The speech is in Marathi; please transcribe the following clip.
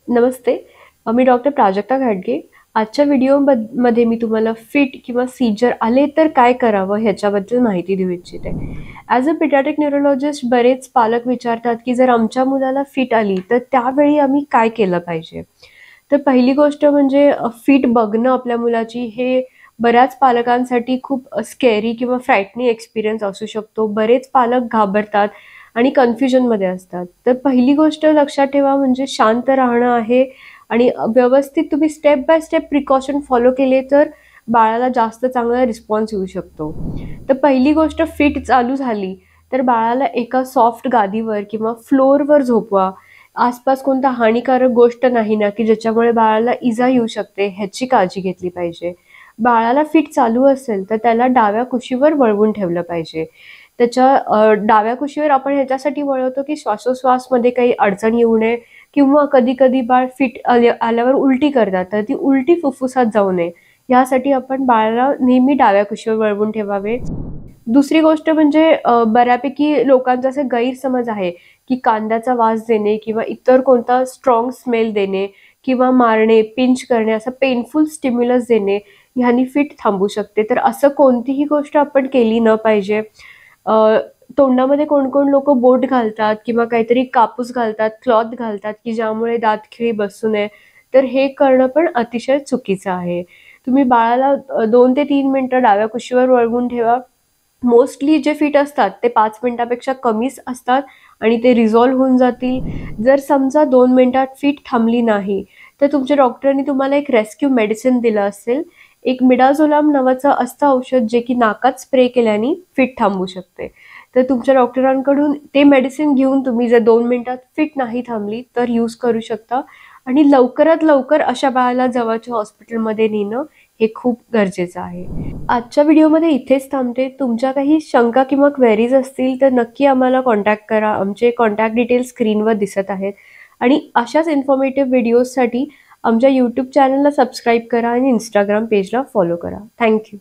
नमस्ते. मी डॉक्टर प्राजक्ता घाटगे. आजच्या व्हिडिओमध्ये मी तुम्हाला फिट किंवा सीजर आले तर काय करावं ह्याच्याबद्दल माहिती देऊ इच्छिते. ॲज अ पिडियाट्रिक न्यूरोलॉजिस्ट बरेच पालक विचारतात, की जर आमच्या मुलाला फिट आली तर त्यावेळी आम्ही काय केलं पाहिजे? तर पहिली गोष्ट म्हणजे फिट बघणं आपल्या मुलाची हे बऱ्याच पालकांसाठी खूप स्केरी किंवा फ्रायटनिंग एक्सपिरियन्स असू शकतो. बरेच पालक घाबरतात आणि कन्फ्युजनमध्ये असतात. तर पहिली गोष्ट लक्षात ठेवा म्हणजे शांत राहणं आहे आणि व्यवस्थित तुम्ही step by step precaution follow केले तर बाळाला जास्त चांगला रिस्पॉन्स येऊ शकतो. तर पहिली गोष्ट फिट चालू झाली, तर बाळाला एका सॉफ्ट गादीवर किंवा फ्लोअरवर झोपवा. आसपास कोणता हानिकारक गोष्ट नाही ना, की ज्याच्यामुळे बाळाला इजा येऊ शकते ह्याची काळजी घेतली पाहिजे. बाळाला फिट चालू असेल, तर त्याला डाव्या कुशीवर वळवून ठेवलं पाहिजे. त्याच्या डाव्या कुशीवर आपण ह्याच्यासाठी वळवतो, की श्वासोश्वासमध्ये काही अडचण येऊ नये किंवा कधी-कधी बाळ फिट आल्यावर उलटी करतात, तर ती उलटी फुफ्फुसात जाऊ नये, यासाठी आपण बाळाला नेहमी डाव्या कुशीवर वळवून ठेवावे. दुसरी गोष्ट म्हणजे बऱ्यापैकी लोकांचा असा गैरसमज आहे, की कांद्याचा वास देणे किंवा इतर कोणता स्ट्राँग स्मेल देणे किंवा मारणे, पिंच करणे, असं पेनफुल स्टिम्युलस देणे, ह्यानी फिट थांबू शकते. तर असं कोणतीही गोष्ट आपण केली न पाहिजे. अ, तोंडामध्ये कोण-कोण लोकं बोट घालतात किंवा काहीतरी कापूस घालतात, क्लॉथ घालतात, की ज्यामुळे दातखिळी बसू नये. तर हे करणं पण अतिशय चुकीचं आहे. तुम्ही बाळाला 2 ते 3 मिनिटं डाव्या कुशीवर वळवून ठेवा. मोस्टली जे फिट असतात ते 5 मिनिटापेक्षा कमीच असतात आणि ते रिझॉल्व्ह होऊन जातील. जर समजा 2 मिनिटात फिट थांबली नाही, तर तुमच्या डॉक्टरांनी तुम्हाला एक रेस्क्यू मेडिसिन दिलं असेल. एक मिडाझोलाम नावाचं असतं औषध जे की नाकात स्प्रे केल्याने फिट थांबू शकते. तर तुमच्या डॉक्टरांकडून ते मेडिसिन घेऊन तुम्ही जर 2 मिनिटात फिट नाही थांबली, तर यूज करू शकता आणि लवकरात लवकर अशा बाळाला जवळच्या हॉस्पिटलमध्ये नेणं हे खूप गरजेचं आहे. आजच्या व्हिडिओमध्ये इथेच थांबते. तुमच्या काही शंका किंवा क्वेरीज असतील तर नक्की आम्हाला कॉन्टॅक्ट करा. आमचे कॉन्टॅक्ट डिटेल्स स्क्रीनवर दिसत आहेत आणि अशाच इन्फॉर्मेटिव्ह व्हिडिओजसाठी आमच्या यूट्यूब चॅनलला सबस्क्राईब करा आणि Instagram पेजला फॉलो करा. Thank you.